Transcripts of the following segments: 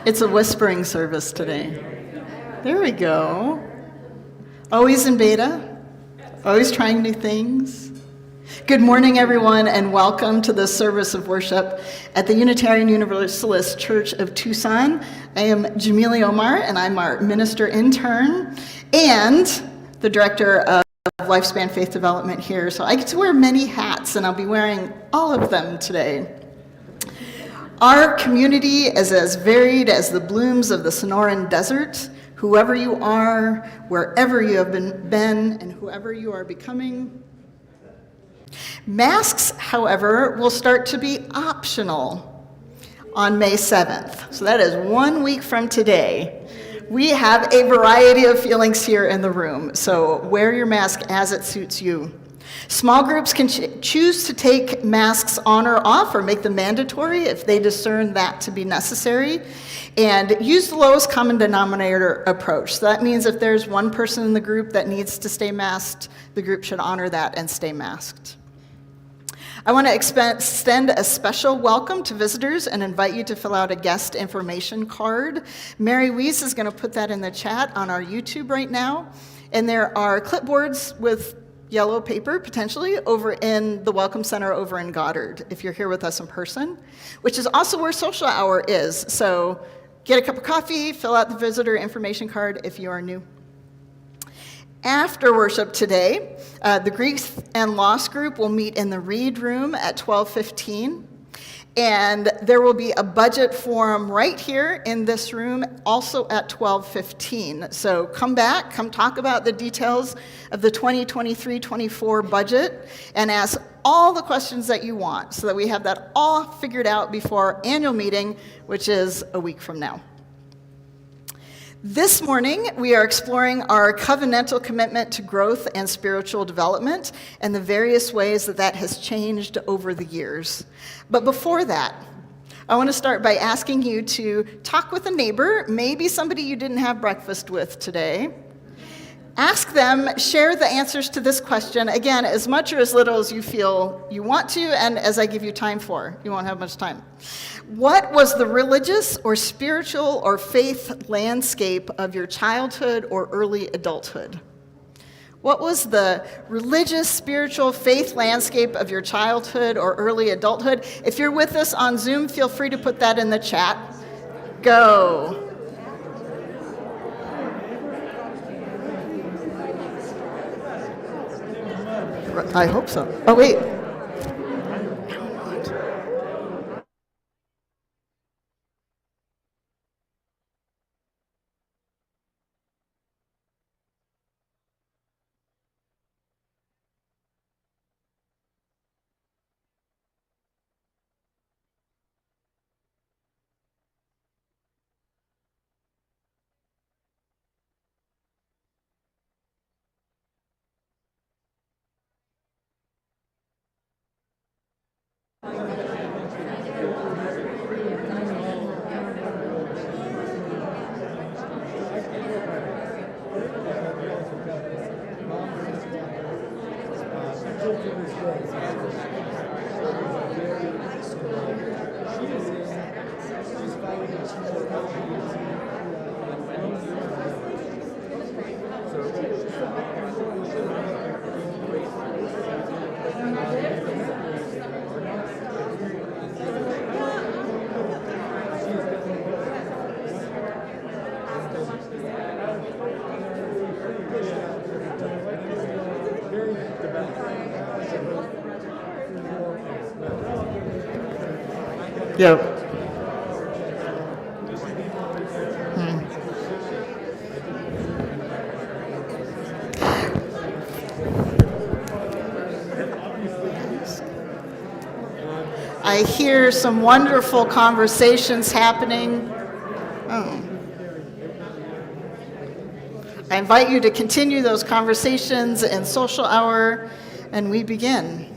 It's a whispering service today. There we go. Always in beta, always trying new things. Good morning, everyone, and welcome to this service of worship at the Unitarian Universalist Church of Tucson. I am Jamili Omar, and I'm our minister intern and the director of Lifespan Faith Development here. So I get to wear many hats, and I'll be wearing all of them today. Our community is as varied as the blooms of the Sonoran Desert. Whoever you are, wherever you have been, and whoever you are becoming. Masks, however, will start to be optional on May 7th. So that is 1 week from today. We have a variety of feelings here in the room, so wear your mask as it suits you. Small groups can choose to take masks on or off or make them mandatory if they discern that to be necessary, and use the lowest common denominator approach. So that means if there's one person in the group that needs to stay masked, the group should honor that and stay masked. I want to extend a special welcome to visitors and invite you to fill out a guest information card. Mary Weiss is going to put that in the chat on our YouTube right now. And there are clipboards with yellow paper, potentially, over in the Welcome Center over in Goddard, if you're here with us in person, which is also where social hour is. So get a cup of coffee, fill out the visitor information card if you are new. After worship today, the Greek and Lost group will meet in the Reed Room at 12:15, and there will be a budget forum right here in this room also at 12:15. So come back, come talk about the details of the 2023-24 budget, and ask all the questions that you want so that we have that all figured out before our annual meeting, which is a week from now. This morning, we are exploring our covenantal commitment to growth and spiritual development and the various ways that that has changed over the years. But before that, I want to start by asking you to talk with a neighbor, maybe somebody you didn't have breakfast with today. Ask them, share the answers to this question, again, as much or as little as you feel you want to, and as I give you time for. You won't have much time. What was the religious or spiritual or faith landscape of your childhood or early adulthood? What was the religious, spiritual, faith landscape of your childhood or early adulthood? If you're with us on Zoom, feel free to put that in the chat. Go. I hope so. Oh, wait. Yep. I hear some wonderful conversations happening. I invite you to continue those conversations in social hour, and we begin.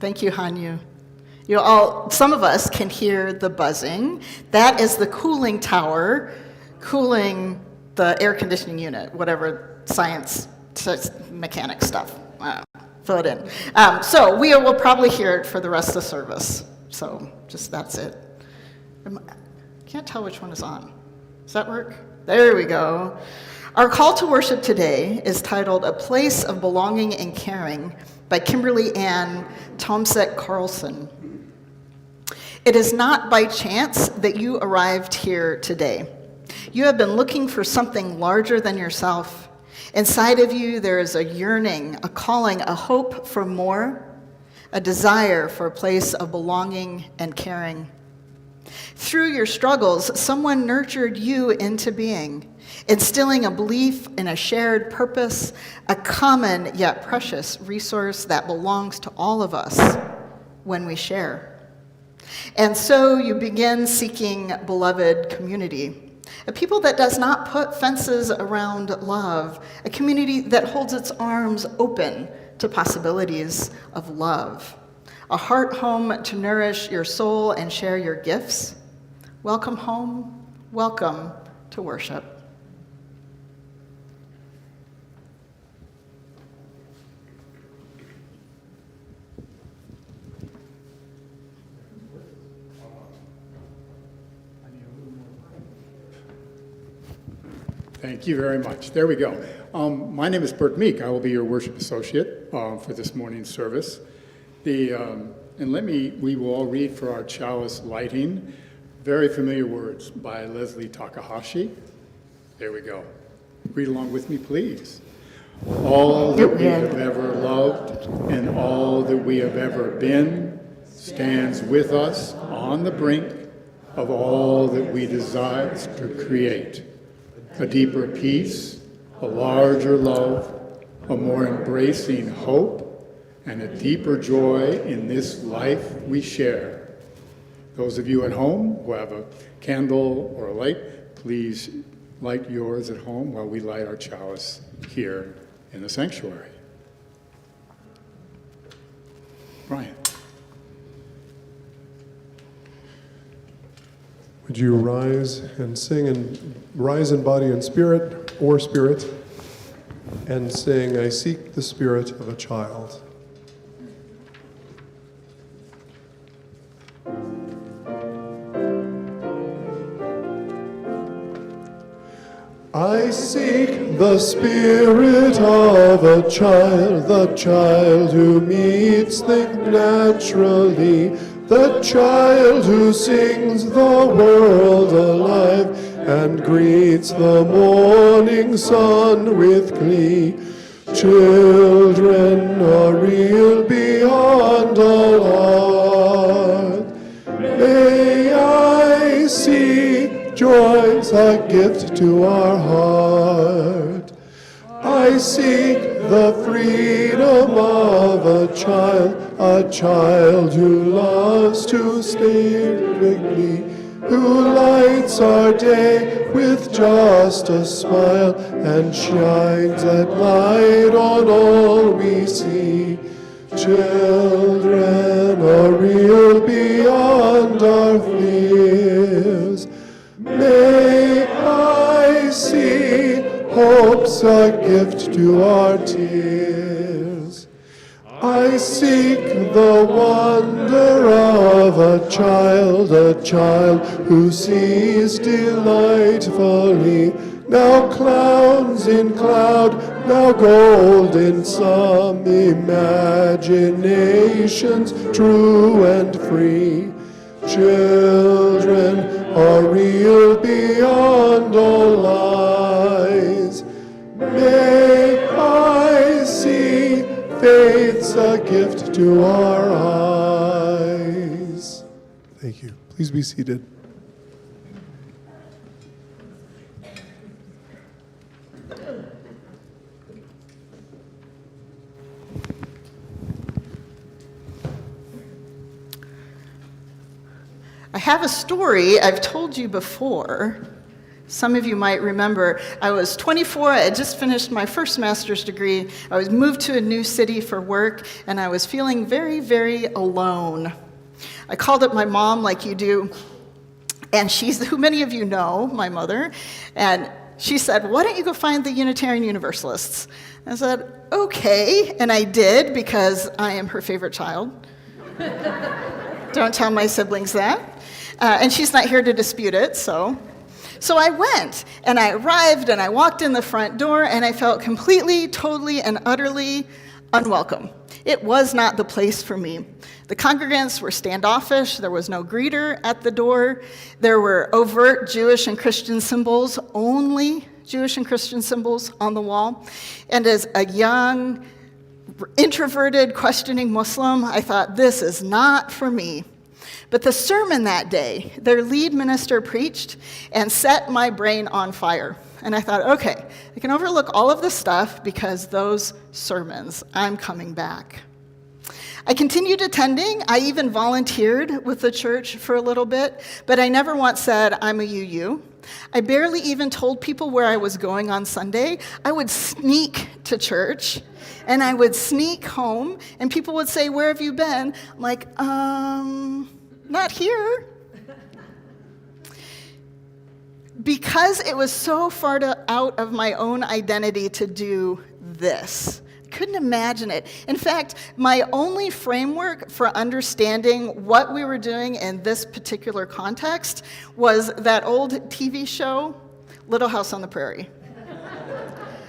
Thank you, Hanyu. You all, some of us can hear the buzzing. That is the cooling tower cooling the air conditioning unit, whatever science, mechanic stuff. Fill it in. So we will probably hear it for the rest of the service. So just that's it. Can't tell which one is on. Does that work? There we go. Our call to worship today is titled A Place of Belonging and Caring by Kimberly Ann Tomsek Carlson. It is not by chance that you arrived here today. You have been looking for something larger than yourself. Inside of you, there is a yearning, a calling, a hope for more, a desire for a place of belonging and caring. Through your struggles, someone nurtured you into being, instilling a belief in a shared purpose, a common yet precious resource that belongs to all of us when we share. And so you begin seeking beloved community, a people that does not put fences around love, a community that holds its arms open to possibilities of love, a heart home to nourish your soul and share your gifts. Welcome home, welcome to worship. Thank you very much. There we go. My name is Bert Meek. I will be your worship associate for this morning's service. We will all read for our chalice lighting very familiar words by Leslie Takahashi. There we go. Read along with me, please. All that we have ever loved and all that we have ever been stands with us on the brink of all that we desire to create. A deeper peace, a larger love, a more embracing hope, and a deeper joy in this life we share. Those of you at home who have a candle or a light, please light yours at home while we light our chalice here in the sanctuary. Brian. Would you rise and sing and rise in body and spirit, or spirit, and sing, I seek the spirit of a child. I seek the spirit of a child, the child who meets things naturally, the child who sings the world alive and greets the morning sun with glee. Children are real beyond all art. May I see joy's a gift to our heart. I seek the freedom of a child who loves to stay quickly, who lights our day with just a smile and shines that light on all we see. Children are real beyond our fears. May I see hope's a gift to our tears. I seek the wonder of a child who sees delightfully, now clowns in cloud, now gold in some imaginations true and free. Children are real beyond all lies. May I see faith's a gift to our eyes. Thank you. Please be seated. I have a story I've told you before. Some of you might remember I was 24, I had just finished my first master's degree, I was moved to a new city for work, and I was feeling very, very alone. I called up my mom like you do, and she's who many of you know, my mother, and she said, "Why don't you go find the Unitarian Universalists?" I said, "Okay," and I did because I am her favorite child. Don't tell my siblings that. And she's not here to dispute it, so I went, and I arrived, and I walked in the front door, and I felt completely, totally, and utterly unwelcome. It was not the place for me. The congregants were standoffish. There was no greeter at the door. There were overt Jewish and Christian symbols, only Jewish and Christian symbols on the wall. And as a young, introverted, questioning Muslim, I thought, this is not for me. But the sermon that day, their lead minister preached and set my brain on fire. And I thought, okay, I can overlook all of this stuff because those sermons, I'm coming back. I continued attending. I even volunteered with the church for a little bit, but I never once said, I'm a UU. I barely even told people where I was going on Sunday. I would sneak to church, and I would sneak home, and people would say, "Where have you been?" I'm like, not here. Because it was so far out of my own identity to do this. Couldn't imagine it. In fact, my only framework for understanding what we were doing in this particular context was that old TV show, Little House on the Prairie.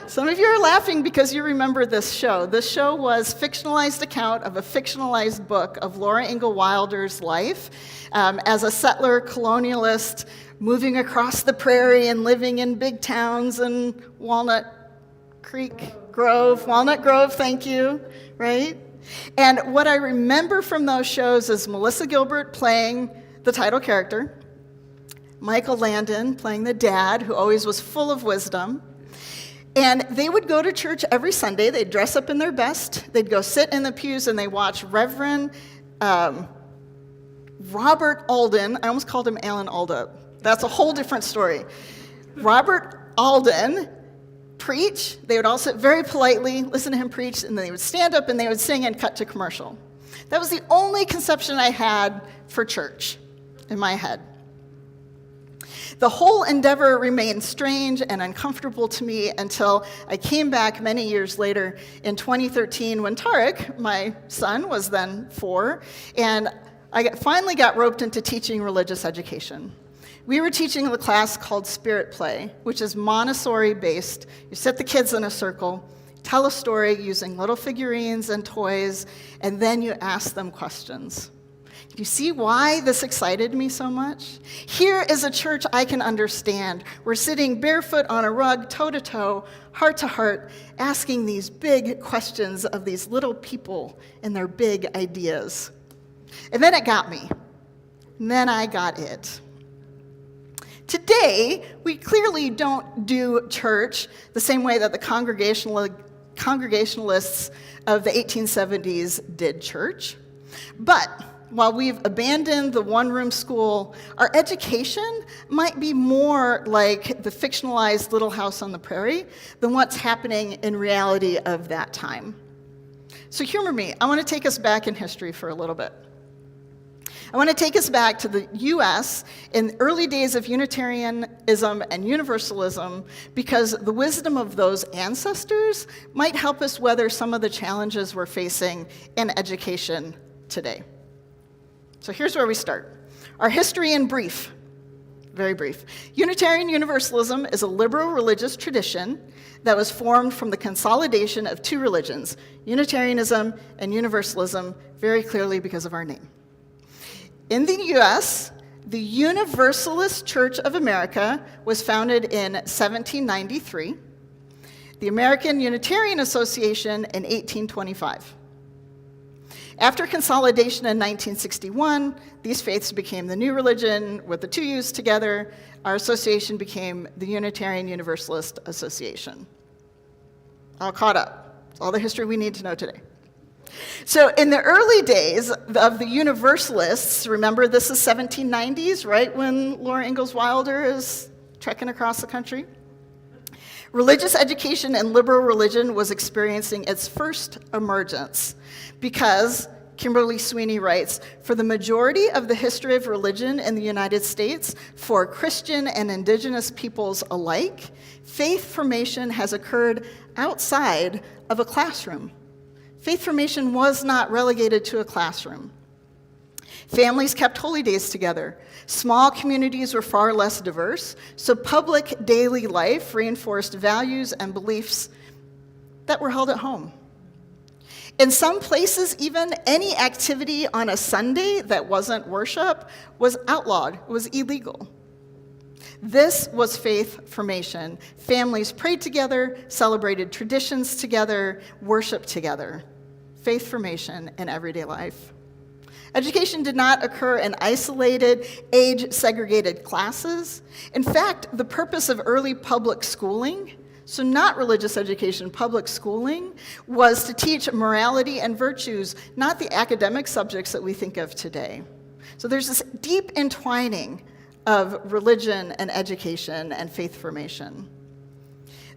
Some of you are laughing because you remember this show. This show was a fictionalized account of a fictionalized book of Laura Ingalls Wilder's life as a settler colonialist moving across the prairie and living in big towns in Walnut Grove, thank you, right? And what I remember from those shows is Melissa Gilbert playing the title character, Michael Landon playing the dad, who always was full of wisdom. And they would go to church every Sunday. They'd dress up in their best. They'd go sit in the pews and they watch Reverend Robert Alden. I almost called him Alan Alda. That's a whole different story. Robert Alden preach. They would all sit very politely, listen to him preach, and then they would stand up and they would sing and cut to commercial. That was the only conception I had for church in my head. The whole endeavor remained strange and uncomfortable to me until I came back many years later in 2013 when Tarek, my son, was then 4, and I finally got roped into teaching religious education. We were teaching a class called Spirit Play, which is Montessori-based. You sit the kids in a circle, tell a story using little figurines and toys, and then you ask them questions. Do you see why this excited me so much? Here is a church I can understand. We're sitting barefoot on a rug, toe-to-toe, heart-to-heart, asking these big questions of these little people and their big ideas. And then it got me. And then I got it. Today, we clearly don't do church the same way that the Congregationalists of the 1870s did church. But while we've abandoned the one-room school, our education might be more like the fictionalized Little House on the Prairie than what's happening in reality of that time. So humor me. I want to take us back in history for a little bit. I want to take us back to the U.S. in the early days of Unitarianism and Universalism because the wisdom of those ancestors might help us weather some of the challenges we're facing in education today. So here's where we start. Our history in brief, very brief. Unitarian Universalism is a liberal religious tradition that was formed from the consolidation of two religions, Unitarianism and Universalism, very clearly because of our name. In the U.S., the Universalist Church of America was founded in 1793, the American Unitarian Association in 1825. After consolidation in 1961, these faiths became the new religion with the two U's together. Our association became the Unitarian Universalist Association. All caught up. That's all the history we need to know today. So in the early days of the Universalists, remember this is 1790s, right when Laura Ingalls Wilder is trekking across the country. Religious education and liberal religion was experiencing its first emergence because, Kimberly Sweeney writes, for the majority of the history of religion in the United States, for Christian and indigenous peoples alike, faith formation has occurred outside of a classroom. Faith formation was not relegated to a classroom. Families kept holy days together. Small communities were far less diverse, so public daily life reinforced values and beliefs that were held at home. In some places, even any activity on a Sunday that wasn't worship was outlawed, was illegal. This was faith formation. Families prayed together, celebrated traditions together, worshiped together. Faith formation in everyday life. Education did not occur in isolated, age-segregated classes. In fact, the purpose of early public schooling, so not religious education, public schooling, was to teach morality and virtues, not the academic subjects that we think of today. So there's this deep entwining of religion and education and faith formation.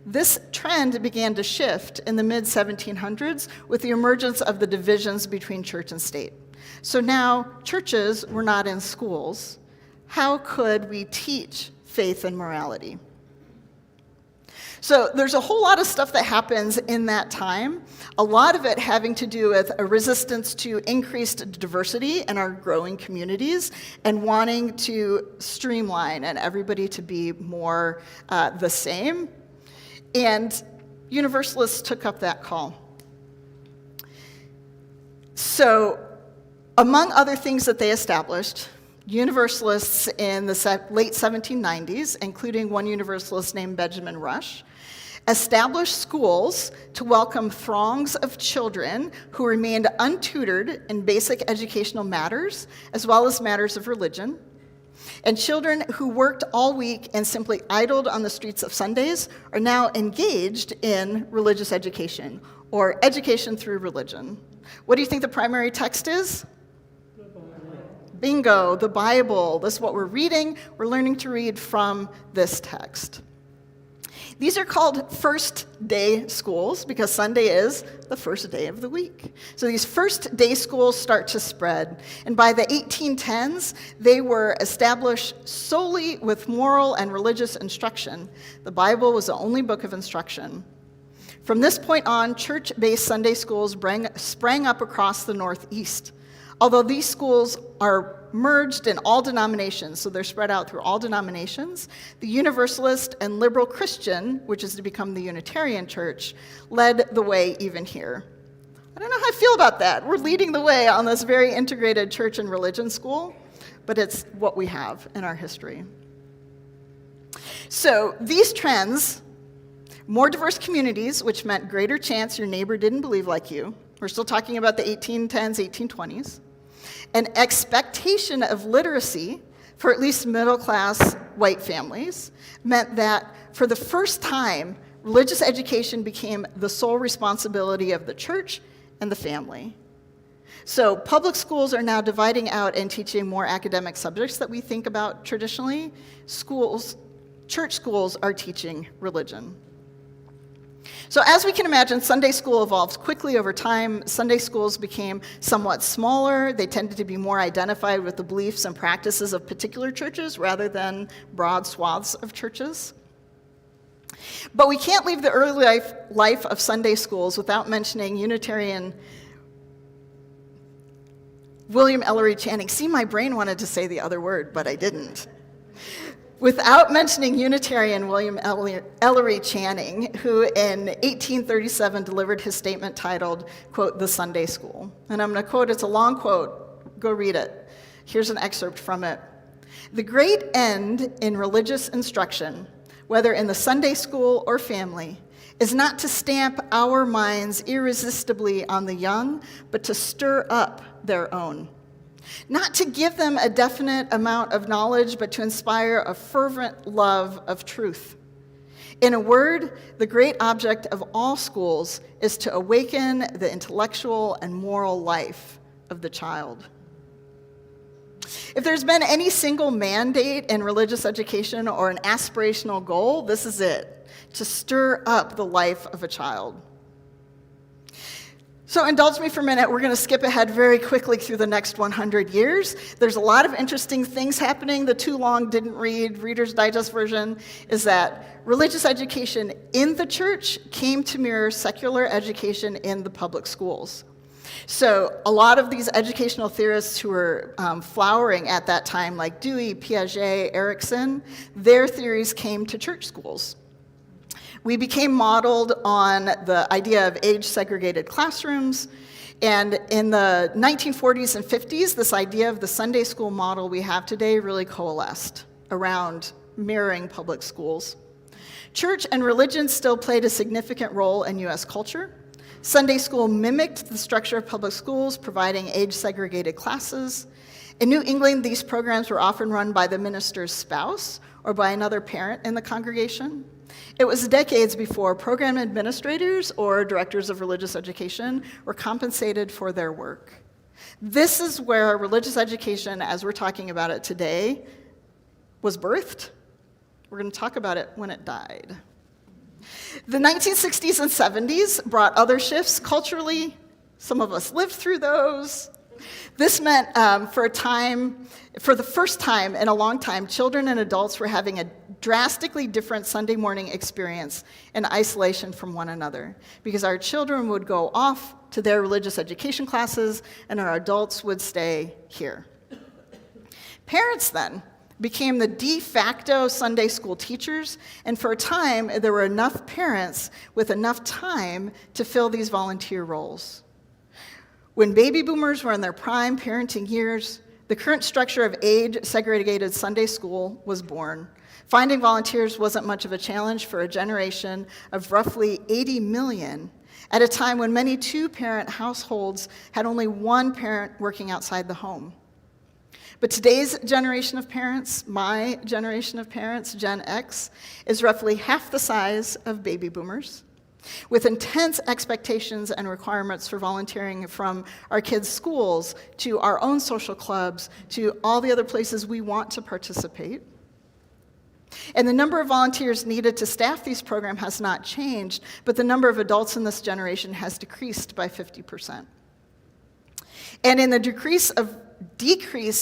This trend began to shift in the mid-1700s with the emergence of the divisions between church and state. So now churches were not in schools. How could we teach faith and morality? So there's a whole lot of stuff that happens in that time, a lot of it having to do with a resistance to increased diversity in our growing communities and wanting to streamline and everybody to be more the same. And Universalists took up that call. So among other things that they established, Universalists in the late 1790s, including one Universalist named Benjamin Rush, established schools to welcome throngs of children who remained untutored in basic educational matters, as well as matters of religion. And children who worked all week and simply idled on the streets of Sundays are now engaged in religious education, or education through religion. What do you think the primary text is? Bingo, the Bible. This is what we're reading. We're learning to read from this text. These are called first day schools because Sunday is the first day of the week. So these first day schools start to spread. And by the 1810s, they were established solely with moral and religious instruction. The Bible was the only book of instruction. From this point on, church-based Sunday schools sprang up across the Northeast. Although these schools are merged in all denominations, so they're spread out through all denominations, the Universalist and Liberal Christian, which is to become the Unitarian Church, led the way even here. I don't know how I feel about that. We're leading the way on this very integrated church and religion school, but it's what we have in our history. So these trends, more diverse communities, which meant greater chance your neighbor didn't believe like you. We're still talking about the 1810s, 1820s. An expectation of literacy for at least middle-class white families meant that for the first time, religious education became the sole responsibility of the church and the family. So public schools are now dividing out and teaching more academic subjects that we think about traditionally. Church schools are teaching religion. So as we can imagine, Sunday school evolved quickly over time. Sunday schools became somewhat smaller. They tended to be more identified with the beliefs and practices of particular churches rather than broad swaths of churches. But we can't leave the early life of Sunday schools without mentioning Unitarian William Ellery Channing. See, my brain wanted to say the other word, but I didn't. Without mentioning Unitarian William Ellery Channing, who in 1837 delivered his statement titled, quote, "The Sunday School." And I'm going to quote, it's a long quote, go read it. Here's an excerpt from it. "The great end in religious instruction, whether in the Sunday school or family, is not to stamp our minds irresistibly on the young, but to stir up their own. Not to give them a definite amount of knowledge, but to inspire a fervent love of truth. In a word, the great object of all schools is to awaken the intellectual and moral life of the child." If there's been any single mandate in religious education or an aspirational goal, this is it: to stir up the life of a child. So indulge me for a minute. We're going to skip ahead very quickly through the next 100 years. There's a lot of interesting things happening. The too long didn't read Reader's Digest version is that religious education in the church came to mirror secular education in the public schools. So a lot of these educational theorists who were flowering at that time, like Dewey, Piaget, Erickson, their theories came to church schools. We became modeled on the idea of age-segregated classrooms, and in the 1940s and 50s, this idea of the Sunday school model we have today really coalesced around mirroring public schools. Church and religion still played a significant role in U.S. culture. Sunday school mimicked the structure of public schools, providing age-segregated classes. In New England, these programs were often run by the minister's spouse or by another parent in the congregation. It was decades before program administrators or directors of religious education were compensated for their work. This is where religious education, as we're talking about it today, was birthed. We're going to talk about it when it died. The 1960s and 70s brought other shifts culturally. Some of us lived through those. This meant for the first time in a long time, children and adults were having a drastically different Sunday morning experience in isolation from one another, because our children would go off to their religious education classes and our adults would stay here. Parents then became the de facto Sunday school teachers, and for a time, there were enough parents with enough time to fill these volunteer roles. When baby boomers were in their prime parenting years, the current structure of age-segregated Sunday school was born. Finding volunteers wasn't much of a challenge for a generation of roughly 80 million at a time when many two-parent households had only one parent working outside the home. But today's generation of parents, my generation of parents, Gen X, is roughly half the size of baby boomers, with intense expectations and requirements for volunteering from our kids' schools to our own social clubs to all the other places we want to participate. And the number of volunteers needed to staff these programs has not changed, but the number of adults in this generation has decreased by 50%. And in the decrease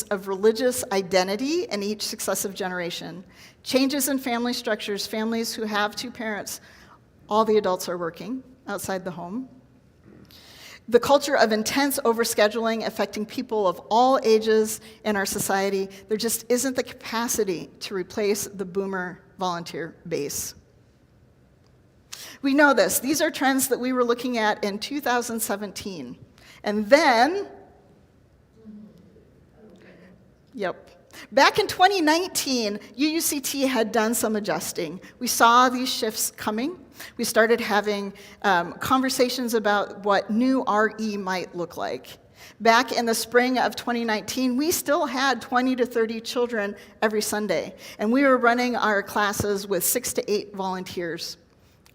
of religious identity in each successive generation, changes in family structures, families who have two parents, all the adults are working outside the home. The culture of intense overscheduling affecting people of all ages in our society, there just isn't the capacity to replace the boomer volunteer base. We know this. These are trends that we were looking at in 2017. And then, back in 2019, UUCT had done some adjusting. We saw these shifts coming. We started having conversations about what new RE might look like. Back in the spring of 2019, we still had 20 to 30 children every Sunday, and we were running our classes with 6 to 8 volunteers.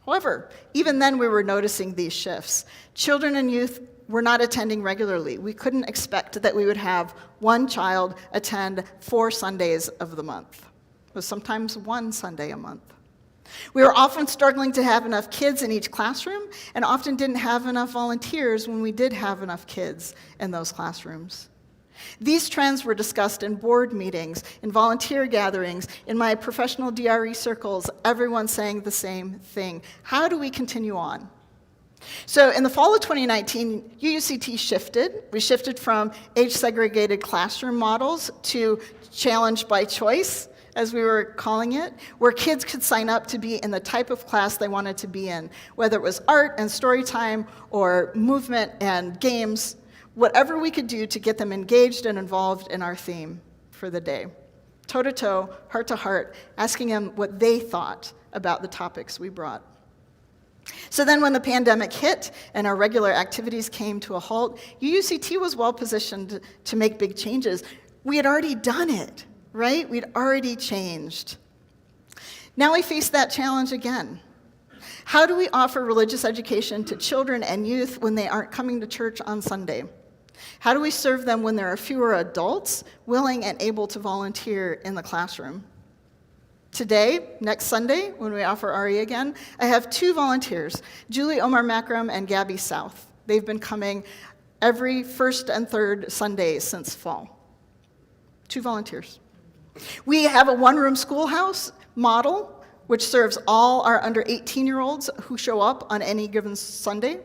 However, even then we were noticing these shifts. Children and youth were not attending regularly. We couldn't expect that we would have one child attend 4 Sundays of the month. It was sometimes 1 Sunday a month. We were often struggling to have enough kids in each classroom and often didn't have enough volunteers when we did have enough kids in those classrooms. These trends were discussed in board meetings, in volunteer gatherings, in my professional DRE circles, everyone saying the same thing. How do we continue on? So in the fall of 2019, UUCT shifted. We shifted from age-segregated classroom models to challenge by choice, as we were calling it, where kids could sign up to be in the type of class they wanted to be in, whether it was art and story time or movement and games, whatever we could do to get them engaged and involved in our theme for the day. Toe-to-toe, heart-to-heart, asking them what they thought about the topics we brought. So then when the pandemic hit and our regular activities came to a halt, UUCT was well positioned to make big changes. We had already done it. Right? We'd already changed. Now we face that challenge again. How do we offer religious education to children and youth when they aren't coming to church on Sunday? How do we serve them when there are fewer adults willing and able to volunteer in the classroom? Today, next Sunday, when we offer RE again, I have 2 volunteers, Julie Omar Makram and Gabby South. They've been coming every first and third Sunday since fall. 2 volunteers. We have a one-room schoolhouse model, which serves all our under 18-year-olds who show up on any given Sunday.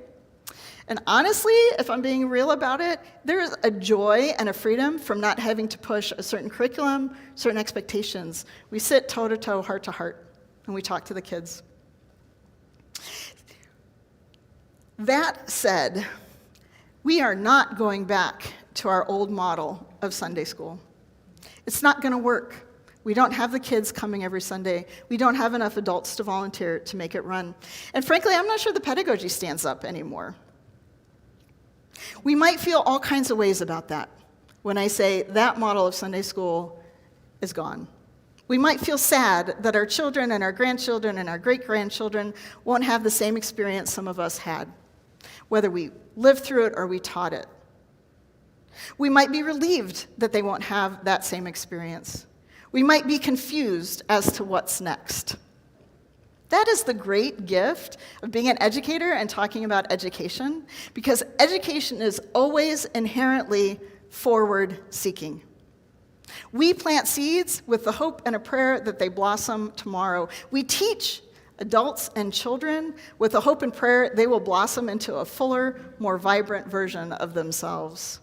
And honestly, if I'm being real about it, there is a joy and a freedom from not having to push a certain curriculum, certain expectations. We sit toe-to-toe, heart-to-heart, and we talk to the kids. That said, we are not going back to our old model of Sunday school. It's not going to work. We don't have the kids coming every Sunday. We don't have enough adults to volunteer to make it run. And frankly, I'm not sure the pedagogy stands up anymore. We might feel all kinds of ways about that when I say that model of Sunday school is gone. We might feel sad that our children and our grandchildren and our great-grandchildren won't have the same experience some of us had, whether we lived through it or we taught it. We might be relieved that they won't have that same experience. We might be confused as to what's next. That is the great gift of being an educator and talking about education, because education is always inherently forward-seeking. We plant seeds with the hope and a prayer that they blossom tomorrow. We teach adults and children with the hope and prayer they will blossom into a fuller, more vibrant version of themselves.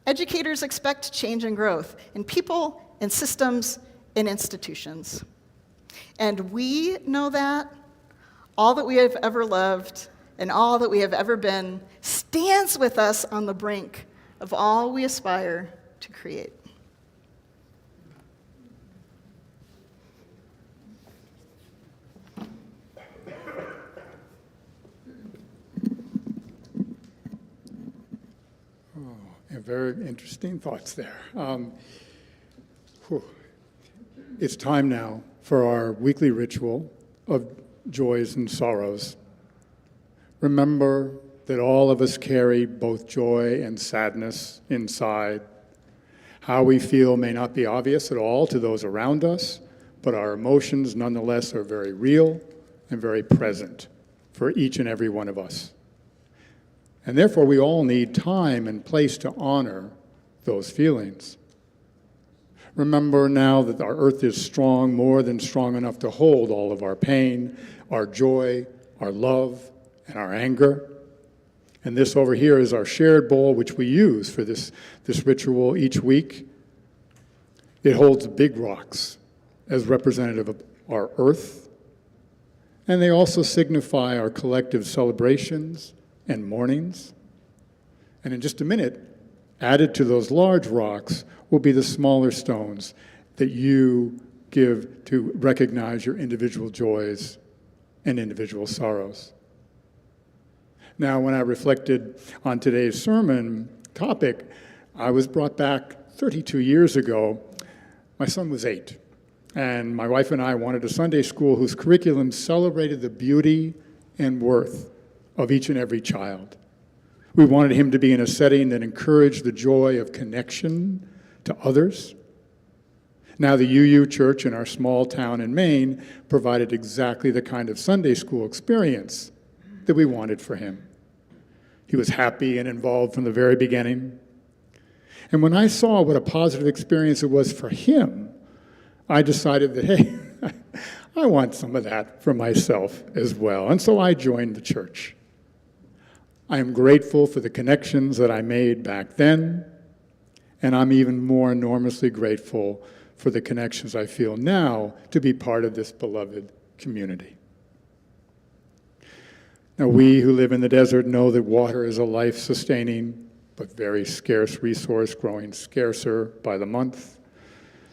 Educators expect change and growth in people, in systems, in institutions. And we know that all that we have ever loved and all that we have ever been stands with us on the brink of all we aspire to create. Very interesting thoughts there. It's time now for our weekly ritual of joys and sorrows. Remember that all of us carry both joy and sadness inside. How we feel may not be obvious at all to those around us, but our emotions nonetheless are very real and very present for each and every one of us. And therefore, we all need time and place to honor those feelings. Remember now that our earth is strong, more than strong enough to hold all of our pain, our joy, our love, and our anger. And this over here is our shared bowl, which we use for this ritual each week. It holds big rocks as representative of our earth, and they also signify our collective celebrations and mournings. And in just a minute, added to those large rocks will be the smaller stones that you give to recognize your individual joys and individual sorrows. Now, when I reflected on today's sermon topic, I was brought back 32 years ago. My son was 8, and my wife and I wanted a Sunday school whose curriculum celebrated the beauty and worth of each and every child. We wanted him to be in a setting that encouraged the joy of connection to others. Now, the UU Church in our small town in Maine provided exactly the kind of Sunday school experience that we wanted for him. He was happy and involved from the very beginning. And when I saw what a positive experience it was for him, I decided that, hey, I want some of that for myself as well. And so I joined the church. I am grateful for the connections that I made back then, and I'm even more enormously grateful for the connections I feel now to be part of this beloved community. Now, we who live in the desert know that water is a life-sustaining but very scarce resource, growing scarcer by the month.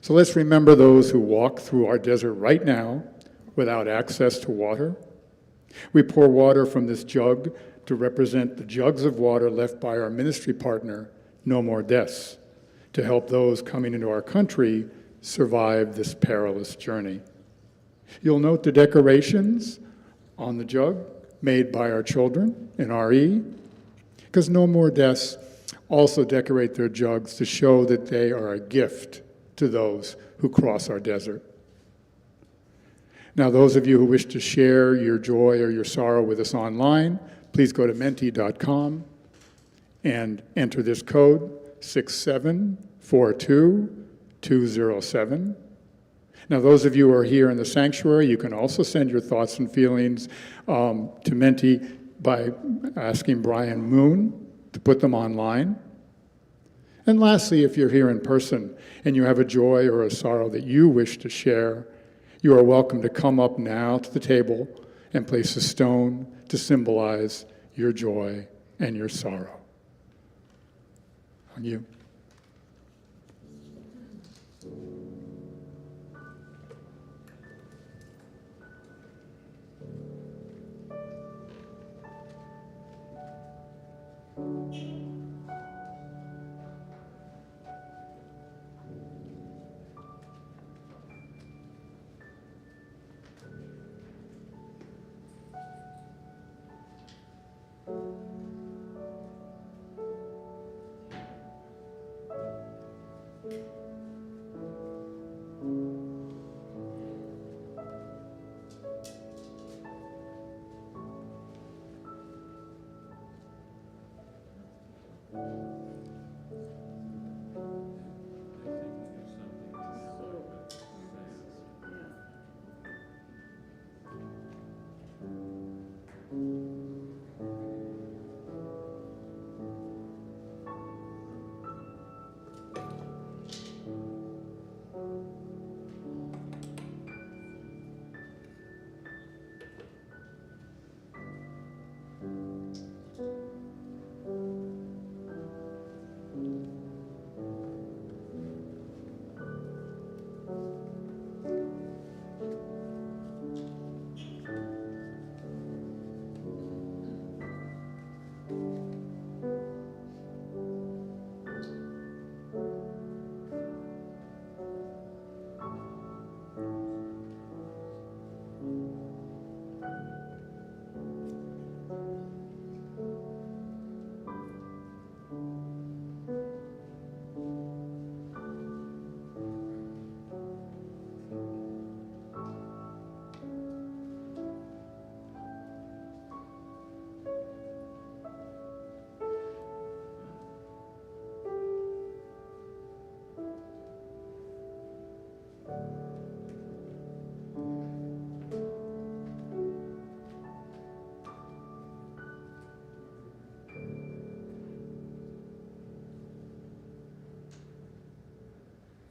So let's remember those who walk through our desert right now without access to water. We pour water from this jug to represent the jugs of water left by our ministry partner, No More Deaths, to help those coming into our country survive this perilous journey. You'll note the decorations on the jug made by our children in RE, because No More Deaths also decorate their jugs to show that they are a gift to those who cross our desert. Now, those of you who wish to share your joy or your sorrow with us online, please go to menti.com and enter this code 6742207. Now, those of you who are here in the sanctuary, you can also send your thoughts and feelings to Menti by asking Brian Moon to put them online. And lastly, if you're here in person and you have a joy or a sorrow that you wish to share, you are welcome to come up now to the table and place a stone to symbolize your joy and your sorrow. On you.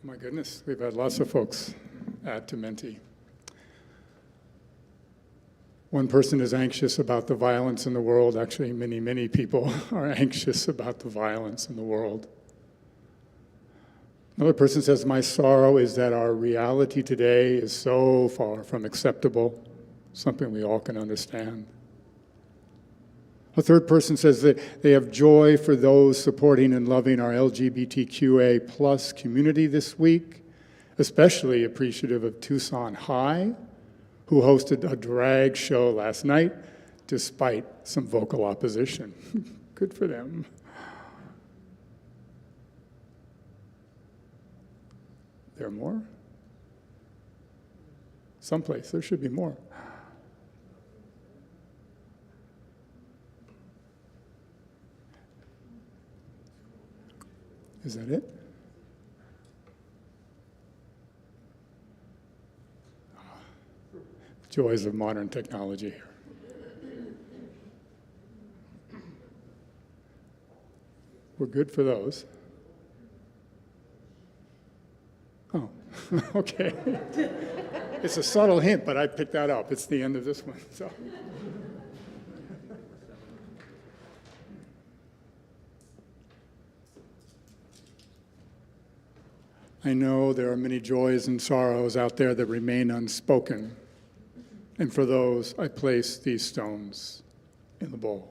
My goodness, we've had lots of folks add to Menti. One person is anxious about the violence in the world. Actually, many, many people are anxious about the violence in the world. Another person says, my sorrow is that our reality today is so far from acceptable, something we all can understand. A third person says that they have joy for those supporting and loving our LGBTQA plus community this week, especially appreciative of Tucson High, who hosted a drag show last night despite some vocal opposition. Good for them. There are more? Someplace, there should be more. Is that it? Joys of modern technology here. We're good for those. Oh, okay. It's a subtle hint, but I picked that up. It's the end of this one. So. I know there are many joys and sorrows out there that remain unspoken. And for those, I place these stones in the bowl.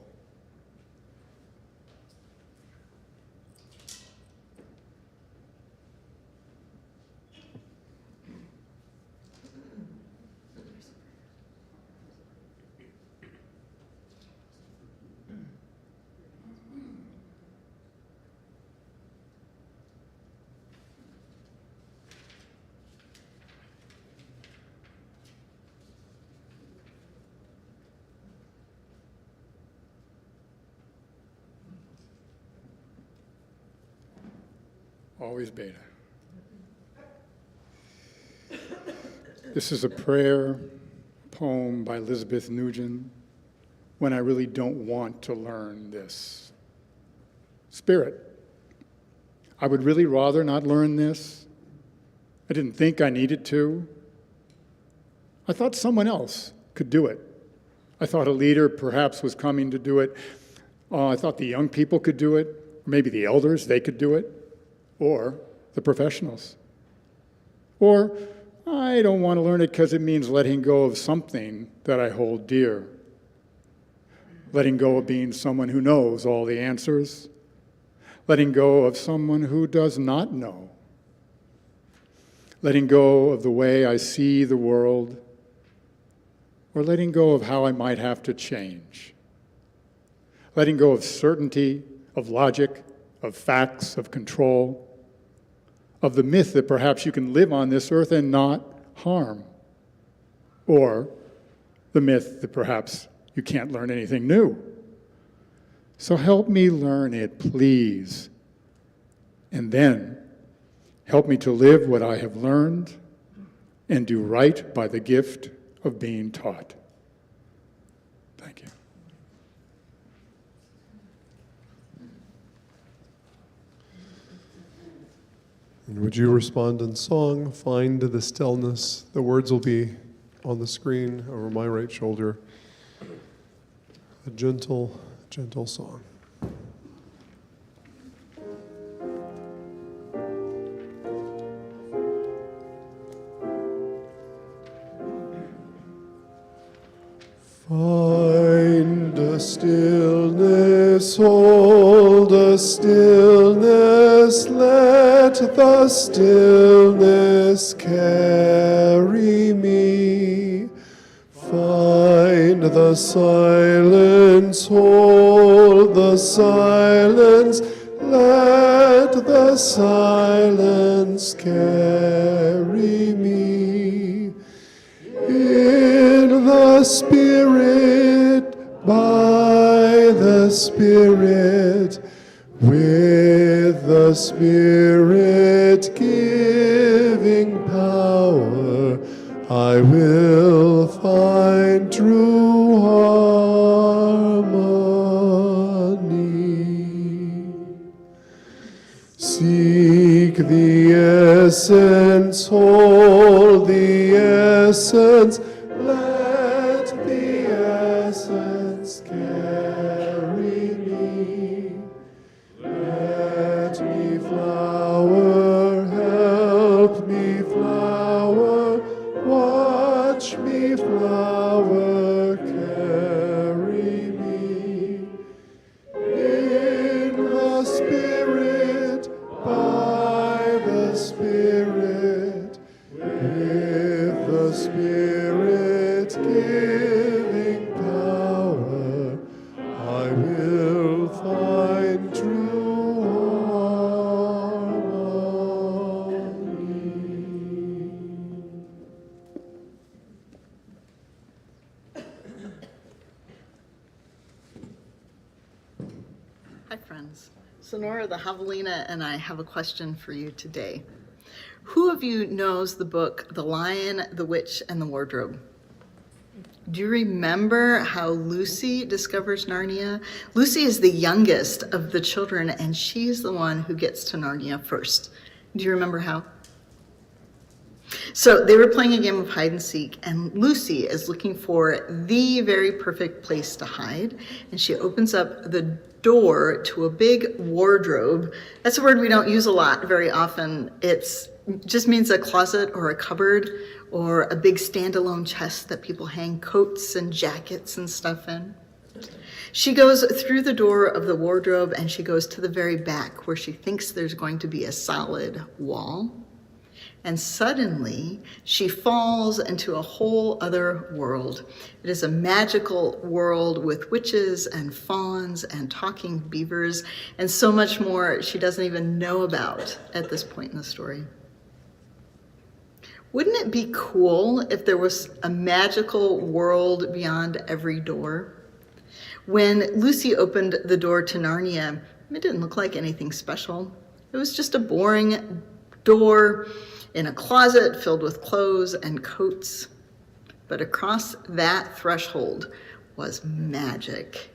always beta. This is a prayer poem by Elizabeth Nugent when I really don't want to learn this. Spirit, I would really rather not learn this. I didn't think I needed to. I thought someone else could do it. I thought a leader perhaps was coming to do it. I thought the young people could do it, or maybe the elders, they could do it, or the professionals. Or I don't want to learn it because it means letting go of something that I hold dear. Letting go of being someone who knows all the answers. Letting go of someone who does not know. Letting go of the way I see the world, or letting go of how I might have to change. Letting go of certainty, of logic, of facts, of control, of the myth that perhaps you can live on this earth and not harm, or the myth that perhaps you can't learn anything new. So help me learn it, please. And then help me to live what I have learned and do right by the gift of being taught. Thank you. And would you respond in song, Find the Stillness? The words will be on the screen over my right shoulder. A gentle, gentle song. Find a stillness, hold a stillness, let the stillness carry me. Find the silence, hold the silence, let the silence carry me. In the Spirit, by the Spirit, with the Spirit giving power, I will find true harmony. Seek the essence, hold the essence, let the essence carry me. Let me flower, help me flower, watch me flower, carry me. In the Spirit, by the Spirit, with the Spirit giving power, I will find true harmony. Hi, friends. Sonora the Javelina and I have a question for you today. Who of you knows the book The Lion, the Witch, and the Wardrobe? Do you remember how Lucy discovers Narnia? Lucy is the youngest of the children, and she's the one who gets to Narnia first. Do you remember how? So they were playing a game of hide and seek, and Lucy is looking for the very perfect place to hide, and she opens up the door to a big wardrobe. That's a word we don't use a lot very often. It just means a closet or a cupboard or a big standalone chest that people hang coats and jackets and stuff in. She goes through the door of the wardrobe and she goes to the very back where she thinks there's going to be a solid wall. And suddenly she falls into a whole other world. It is a magical world with witches and fauns and talking beavers and so much more she doesn't even know about at this point in the story. Wouldn't it be cool if there was a magical world beyond every door? When Lucy opened the door to Narnia, it didn't look like anything special. It was just a boring door in a closet filled with clothes and coats. But across that threshold was magic.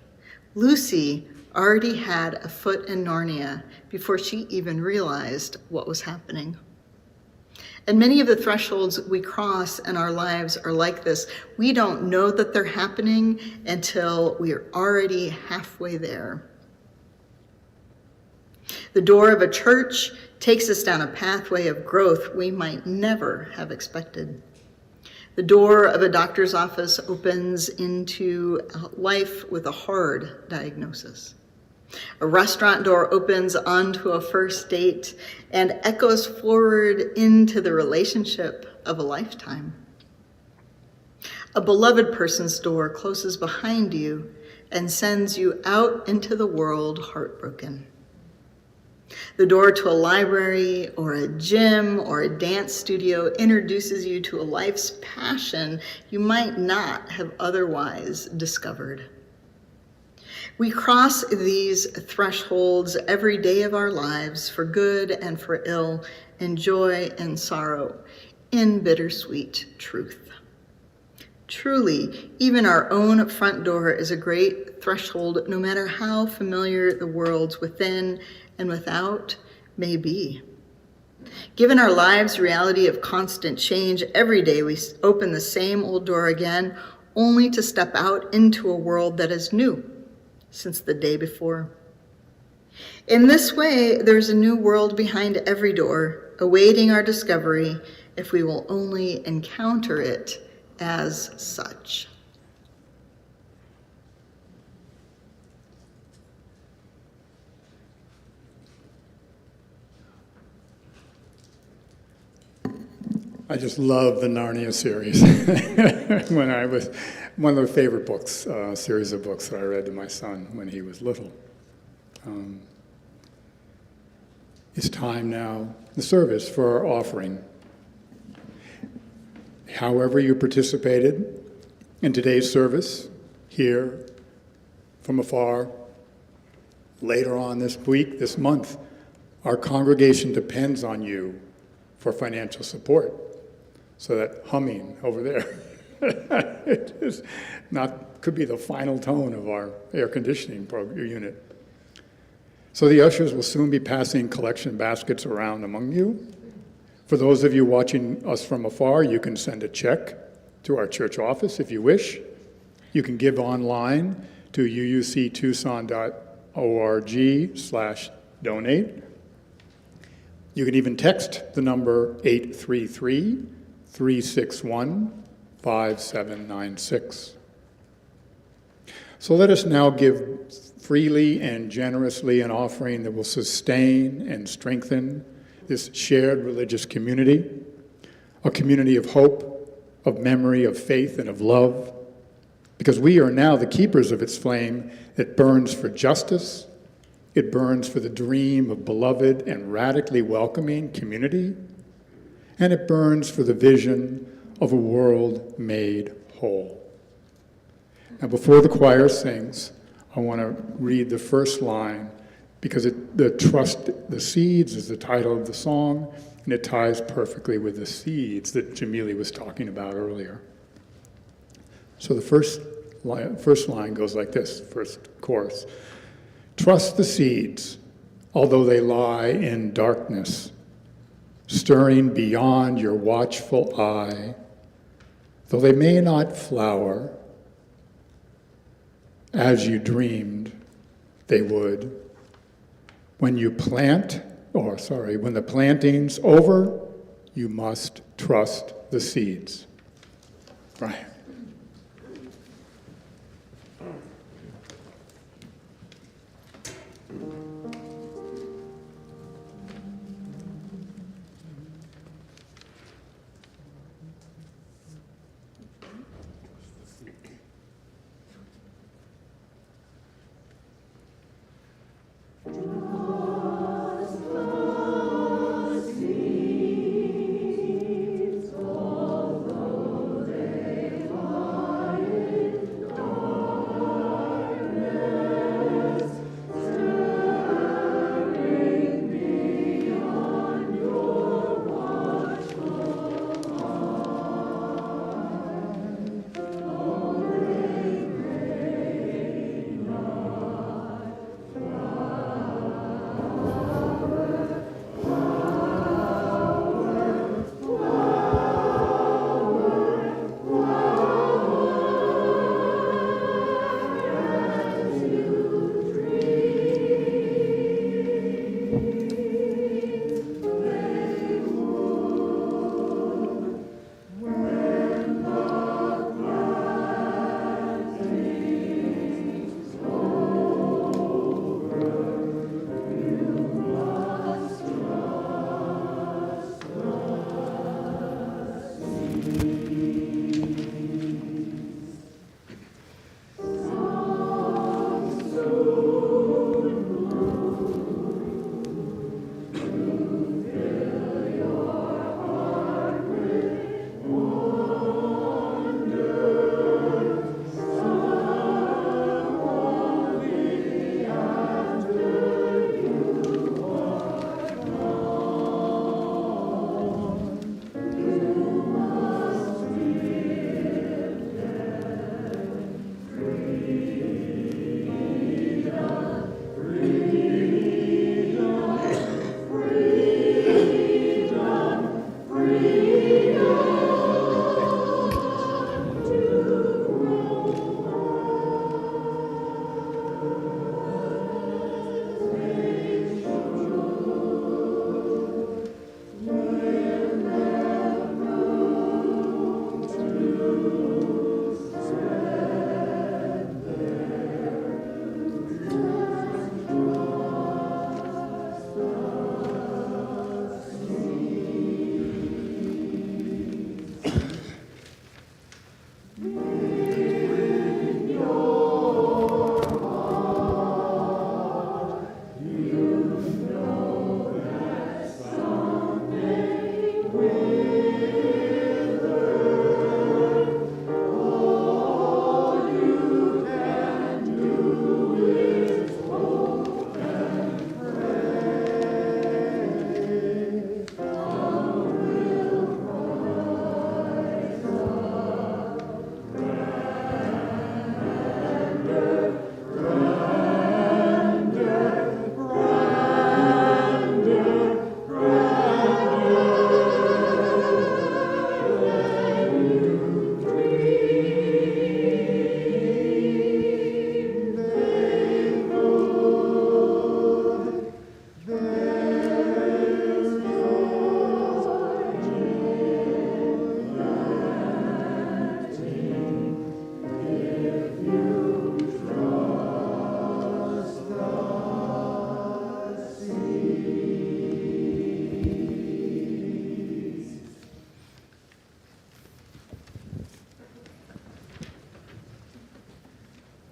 Lucy already had a foot in Narnia before she even realized what was happening. And many of the thresholds we cross in our lives are like this. We don't know that they're happening until we are already halfway there. The door of a church takes us down a pathway of growth we might never have expected. The door of a doctor's office opens into life with a hard diagnosis. A restaurant door opens onto a first date and echoes forward into the relationship of a lifetime. A beloved person's door closes behind you and sends you out into the world heartbroken. The door to a library or a gym or a dance studio introduces you to a life's passion you might not have otherwise discovered. We cross these thresholds every day of our lives for good and for ill, in joy and sorrow, in bittersweet truth. Truly, even our own front door is a great threshold, no matter how familiar the worlds within and without may be. Given our lives' reality of constant change, every day we open the same old door again, only to step out into a world that is new since the day before. In this way, there's a new world behind every door, awaiting our discovery if we will only encounter it as such. I just love the Narnia series. When I was one of the favorite books, series of books that I read to my son when he was little. It's time now, the service for our offering. However you participated in today's service, here, from afar, later on this week, this month, our congregation depends on you for financial support. So that humming over there, it is could be the final tone of our air conditioning unit. So the ushers will soon be passing collection baskets around among you. For those of you watching us from afar, you can send a check to our church office if you wish. You can give online to uuctucson.org/donate. You can even text the number 833-361-5796. So let us now give freely and generously an offering that will sustain and strengthen this shared religious community, a community of hope, of memory, of faith, and of love, because we are now the keepers of its flame that burns for justice. It burns for the dream of beloved and radically welcoming community, and it burns for the vision of a world made whole. Now, before the choir sings, I want to read the first line because the seeds is the title of the song, and it ties perfectly with the seeds that Jamili was talking about earlier. So the first line goes like this, first chorus. Trust the seeds, although they lie in darkness, stirring beyond your watchful eye, though they may not flower as you dreamed they would. When the planting's over, you must trust the seeds. Brian.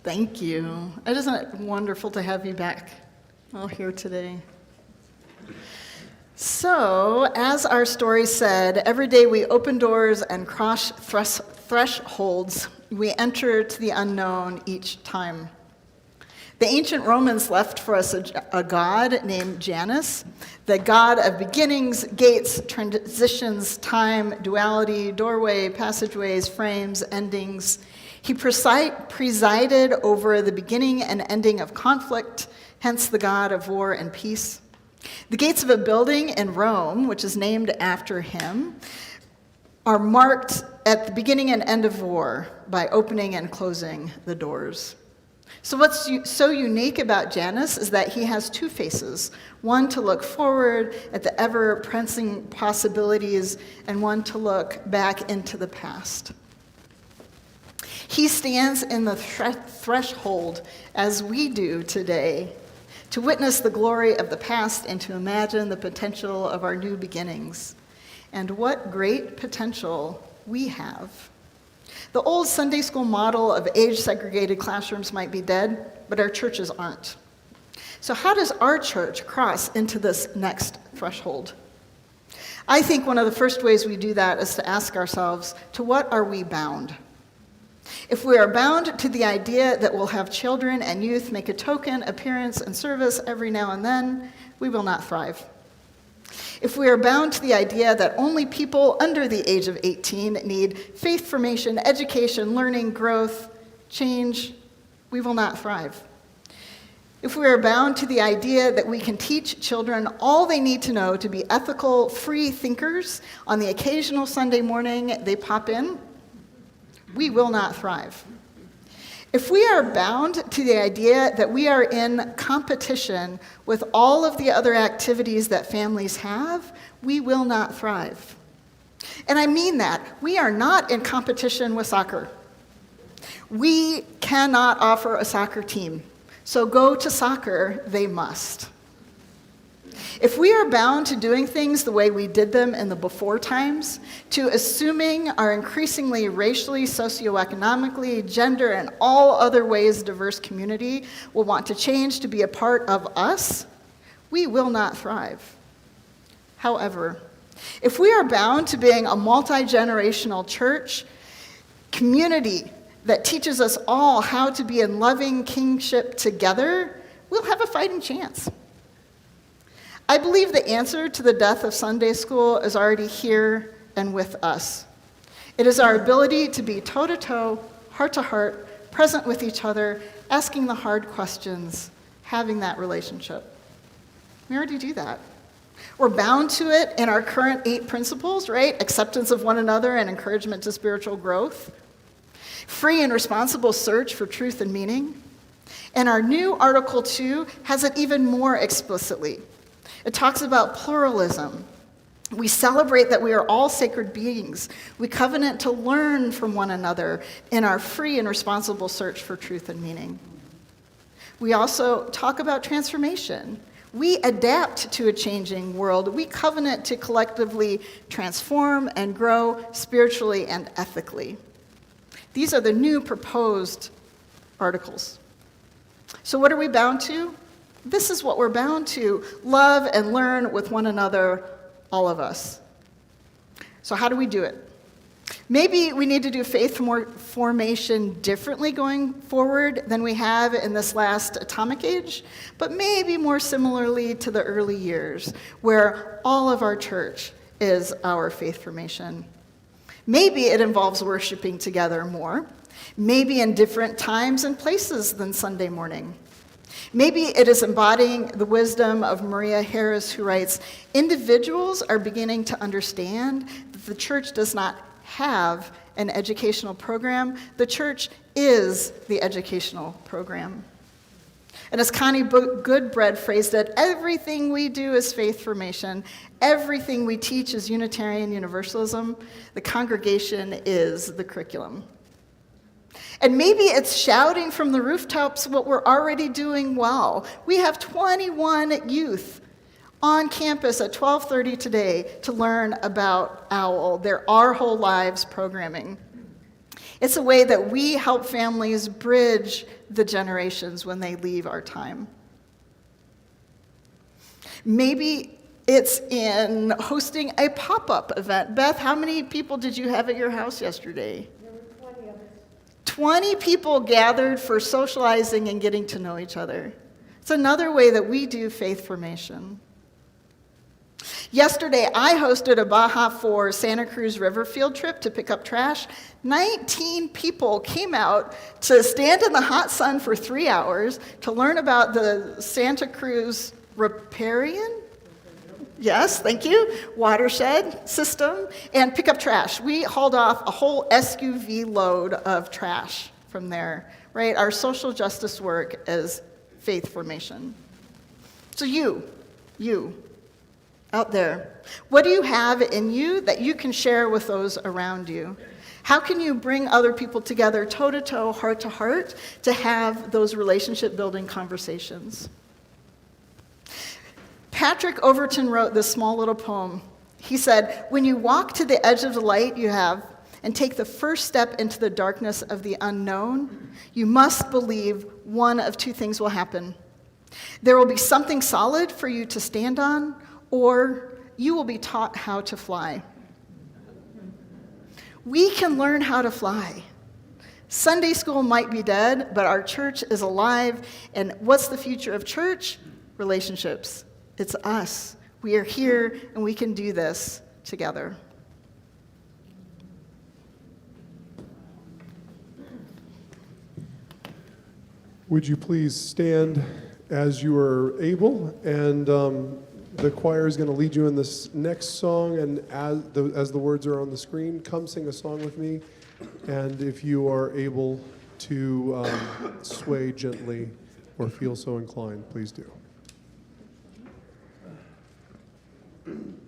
Thank you. Isn't it wonderful to have you back all here today? So, as our story said, every day we open doors and cross thresholds. We enter to the unknown each time. The ancient Romans left for us a god named Janus, the god of beginnings, gates, transitions, time, duality, doorway, passageways, frames, endings. He presided over the beginning and ending of conflict, hence the god of war and peace. The gates of a building in Rome, which is named after him, are marked at the beginning and end of war by opening and closing the doors. So what's so unique about Janus is that he has two faces, one to look forward at the ever-pressing possibilities and one to look back into the past. He stands in the threshold, as we do today, to witness the glory of the past and to imagine the potential of our new beginnings. And what great potential we have. The old Sunday school model of age-segregated classrooms might be dead, but our churches aren't. So how does our church cross into this next threshold? I think one of the first ways we do that is to ask ourselves, to what are we bound? If we are bound to the idea that we'll have children and youth make a token appearance and service every now and then, we will not thrive. If we are bound to the idea that only people under the age of 18 need faith formation, education, learning, growth, change, we will not thrive. If we are bound to the idea that we can teach children all they need to know to be ethical, free thinkers on the occasional Sunday morning they pop in, we will not thrive. If we are bound to the idea that we are in competition with all of the other activities that families have, we will not thrive. And I mean that. We are not in competition with soccer. We cannot offer a soccer team, so go to soccer they must. If we are bound to doing things the way we did them in the before times, to assuming our increasingly racially, socioeconomically, gender, and all other ways diverse community will want to change to be a part of us, we will not thrive. However, if we are bound to being a multi-generational church community that teaches us all how to be in loving kingship together, we'll have a fighting chance. I believe the answer to the death of Sunday school is already here and with us. It is our ability to be toe-to-toe, heart-to-heart, present with each other, asking the hard questions, having that relationship. We already do that. We're bound to it in our current 8 principles, right? Acceptance of one another and encouragement to spiritual growth. Free and responsible search for truth and meaning. And our new Article 2 has it even more explicitly. It talks about pluralism. We celebrate that we are all sacred beings. We covenant to learn from one another in our free and responsible search for truth and meaning. We also talk about transformation. We adapt to a changing world. We covenant to collectively transform and grow spiritually and ethically. These are the new proposed articles. So what are we bound to? This is what we're bound to: love and learn with one another, all of us. So how do we do it? Maybe we need to do faith formation differently going forward than we have in this last atomic age, but maybe more similarly to the early years, where all of our church is our faith formation. Maybe it involves worshiping together more, maybe in different times and places than Sunday morning. Maybe it is embodying the wisdom of Maria Harris, who writes, individuals are beginning to understand that the church does not have an educational program. The church is the educational program. And as Connie Goodbread phrased it, everything we do is faith formation. Everything we teach is Unitarian Universalism. The congregation is the curriculum. And maybe it's shouting from the rooftops what we're already doing well. We have 21 youth on campus at 12:30 today to learn about OWL, their Our Whole Lives programming. It's a way that we help families bridge the generations when they leave our time. Maybe it's in hosting a pop-up event. Beth, how many people did you have at your house yesterday? There were 20 of us. 20 people gathered for socializing and getting to know each other. It's another way that we do faith formation. Yesterday, I hosted a Baja 4 Santa Cruz River field trip to pick up trash. 19 people came out to stand in the hot sun for 3 hours to learn about the Santa Cruz riparian? Yes, thank you. Watershed system and pick up trash. We hauled off a whole SUV load of trash from there, right? Our social justice work as faith formation. So you, out there, what do you have in you that you can share with those around you? How can you bring other people together, toe-to-toe, heart-to-heart, to have those relationship-building conversations? Patrick Overton wrote this small little poem. He said, "When you walk to the edge of the light you have and take the first step into the darkness of the unknown, you must believe one of two things will happen. There will be something solid for you to stand on, or you will be taught how to fly." We can learn how to fly. Sunday school might be dead, but our church is alive. And what's the future of church? Relationships. It's us. We are here, and we can do this together. Would you please stand as you are able, and the choir is going to lead you in this next song, and as the words are on the screen, come sing a song with me, and if you are able to sway gently or feel so inclined, please do. And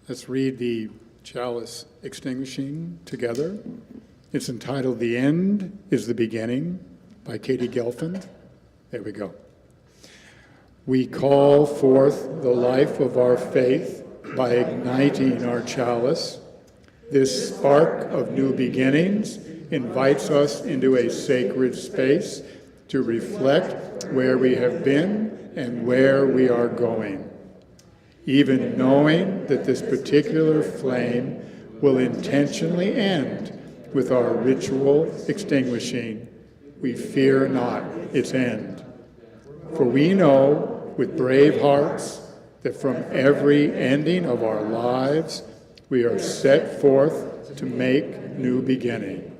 Let's read the chalice extinguishing together. It's entitled "The End is the Beginning" by Katie Gelfand. There we go. We call forth the life of our faith by igniting our chalice. This spark of new beginnings invites us into a sacred space to reflect where we have been and where we are going. Even knowing that this particular flame will intentionally end with our ritual extinguishing, we fear not its end. For we know with brave hearts that from every ending of our lives we are set forth to make new beginning.